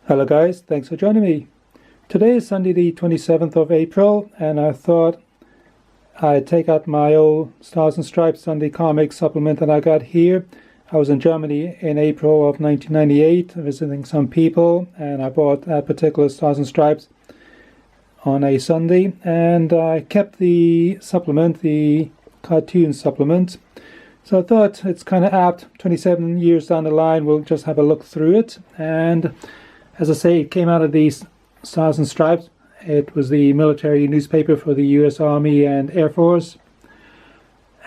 Hello guys, thanks for joining me. Today is Sunday the 27th of April and I thought I'd take out my old Stars and Stripes Sunday comic supplement that I got here. I was in Germany in April of 1998 visiting some people and I bought that particular Stars and Stripes on a Sunday, and I kept the supplement, the cartoon supplement. So I thought it's kind of apt, 27 years down the line we'll just have a look through it. And as I say, it came out of the Stars and Stripes. It was the military newspaper for the US Army and Air Force.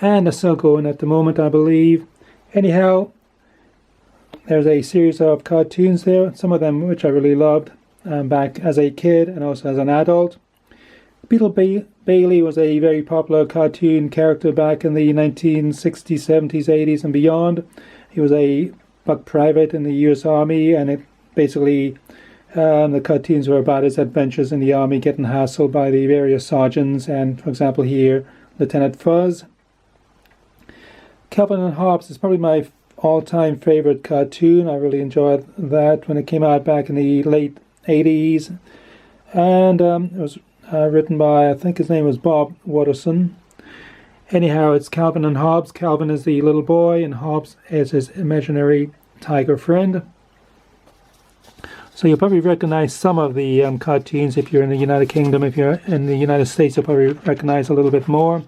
And it's still going at the moment, I believe. Anyhow, there's a series of cartoons there, some of them which I really loved back as a kid and also as an adult. Beetle Bailey was a very popular cartoon character back in the 1960s, 70s, 80s and beyond. He was a buck private in the US Army, and it basically the cartoons were about his adventures in the army, getting hassled by the various sergeants, and for example here, Lieutenant Fuzz. Calvin and Hobbes is probably my all-time favorite cartoon. I really enjoyed that when it came out back in the late 80s. And it was written by, I think his name was Bob Watterson. Anyhow, it's Calvin and Hobbes. Calvin is the little boy and Hobbes is his imaginary tiger friend. So you'll probably recognize some of the cartoons if you're in the United Kingdom. If you're in the United States, you'll probably recognize a little bit more.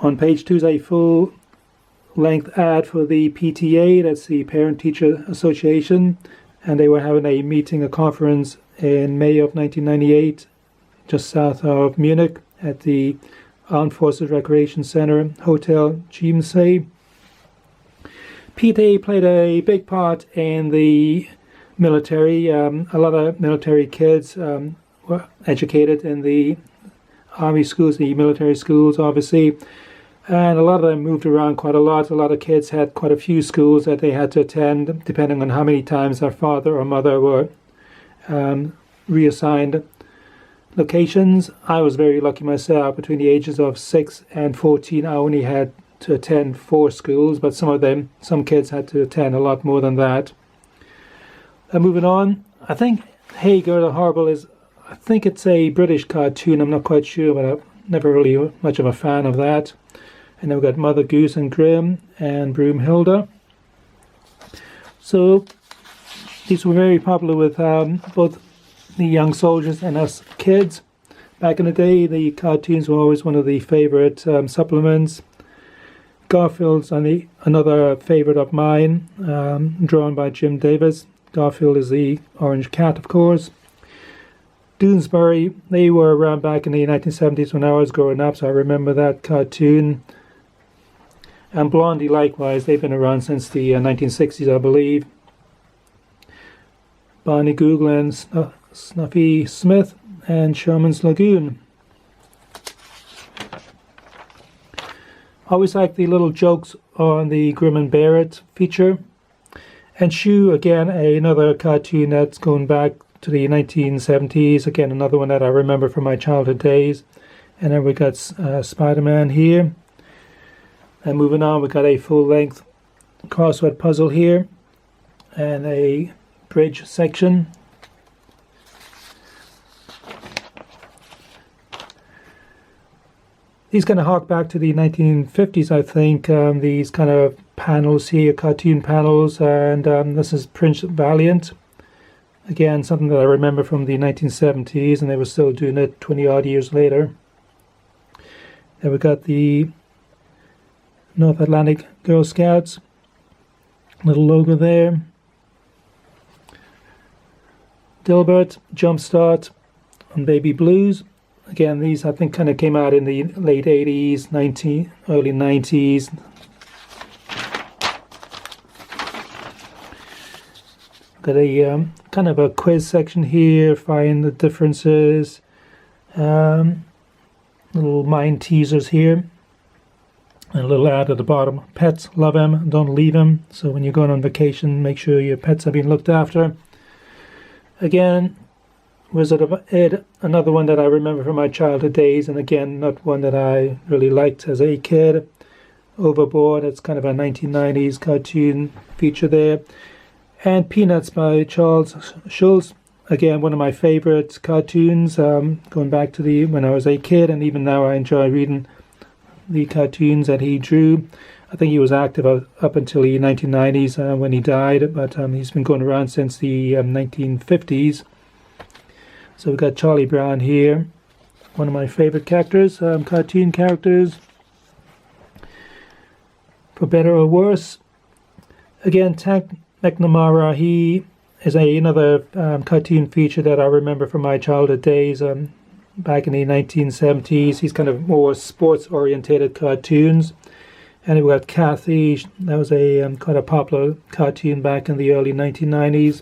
On page 2 is a full-length ad for the PTA, that's the Parent Teacher Association, and they were having a meeting, a conference in May of 1998, just south of Munich, at the Armed Forces Recreation Center Hotel Chiemsee. PTA played a big part in the military. A lot of military kids were educated in the army schools, the military schools, obviously. And a lot of them moved around quite a lot. A lot of kids had quite a few schools that they had to attend, depending on how many times their father or mother were reassigned locations. I was very lucky myself. Between the ages of 6 and 14, I only had to attend 4 schools, but some kids had to attend a lot more than that. Moving on, I think Hey Girl Horrible I think it's a British cartoon. I'm not quite sure, but I'm never really much of a fan of that. And then we've got Mother Goose and Grimm and Broomhilda. So these were very popular with both the young soldiers and us kids. Back in the day, the cartoons were always one of the favorite supplements. Garfield's another favorite of mine, drawn by Jim Davis. Garfield is the orange cat, of course. Doonesbury, they were around back in the 1970s when I was growing up, so I remember that cartoon. And Blondie, likewise, they've been around since the 1960s, I believe. Barney Google and Snuffy Smith and Sherman's Lagoon. I always like the little jokes on the Grim and Barrett feature. And Shoe, again, another cartoon that's going back to the 1970s. Again, another one that I remember from my childhood days. And then we got Spider-Man here. And moving on, we got a full-length crossword puzzle here. And a bridge section. These kind of hark back to the 1950s, I think. These kind of panels here, cartoon panels, and this is Prince Valiant. Again, something that I remember from the 1970s, and they were still doing it 20-odd years later. Then we got the North Atlantic Girl Scouts, little logo there. Dilbert, Jumpstart, and Baby Blues. Again, these I think kind of came out in the late 80s, early 90s. Got a kind of a quiz section here, find the differences. Little mind teasers here. And a little ad at the bottom. Pets, love them, don't leave them. So when you're going on vacation, make sure your pets are being looked after. Again, Wizard of Ed, another one that I remember from my childhood days, and again, not one that I really liked as a kid. Overboard, it's kind of a 1990s cartoon feature there. And Peanuts by Charles Schulz. Again, one of my favorite cartoons, going back to when I was a kid, and even now I enjoy reading the cartoons that he drew. I think he was active up until the 1990s when he died, but he's been going around since the 1950s. So we've got Charlie Brown here, one of my favorite characters, cartoon characters, for better or worse. Again, Tank McNamara, he is another cartoon feature that I remember from my childhood days, back in the 1970s. He's kind of more sports-orientated cartoons. And we've got Kathy. That was a quite a popular cartoon back in the early 1990s.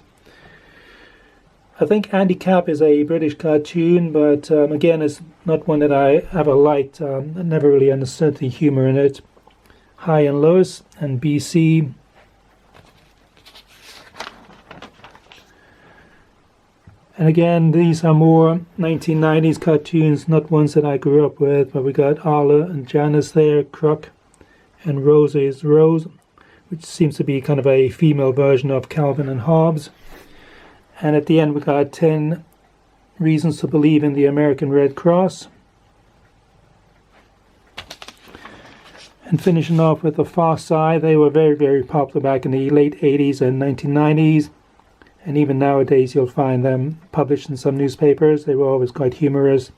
I think Andy Capp is a British cartoon, but again, it's not one that I ever liked. I never really understood the humor in it. Hi and Lois and BC. And again, these are more 1990s cartoons, not ones that I grew up with, but we got Arla and Janice there, Crook, and Rosie's Rose, which seems to be kind of a female version of Calvin and Hobbes. And at the end we got 10 reasons to believe in the American Red Cross. And finishing off with the Far Side. They were very, very popular back in the late 80s and 1990s. And even nowadays you'll find them published in some newspapers. They were always quite humorous.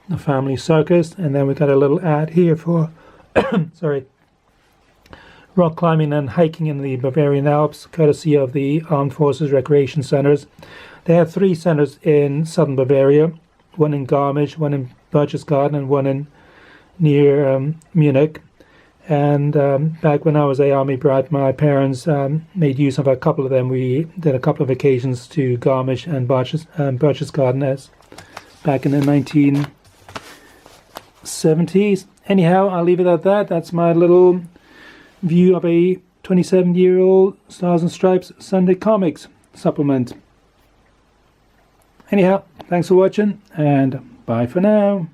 The Family Circus. And then we got a little ad here for rock climbing and hiking in the Bavarian Alps, courtesy of the Armed Forces Recreation Centers. They have 3 centers in southern Bavaria, one in Garmisch, one in Berchtesgaden, and one near Munich. And back when I was a army brat, my parents made use of a couple of them. We did a couple of occasions to Garmisch and Berchtesgaden as back in the 1970s. Anyhow, I'll leave it at that. That's my little view of a 27-year-old Stars and Stripes Sunday Comics supplement. Anyhow, thanks for watching, and bye for now.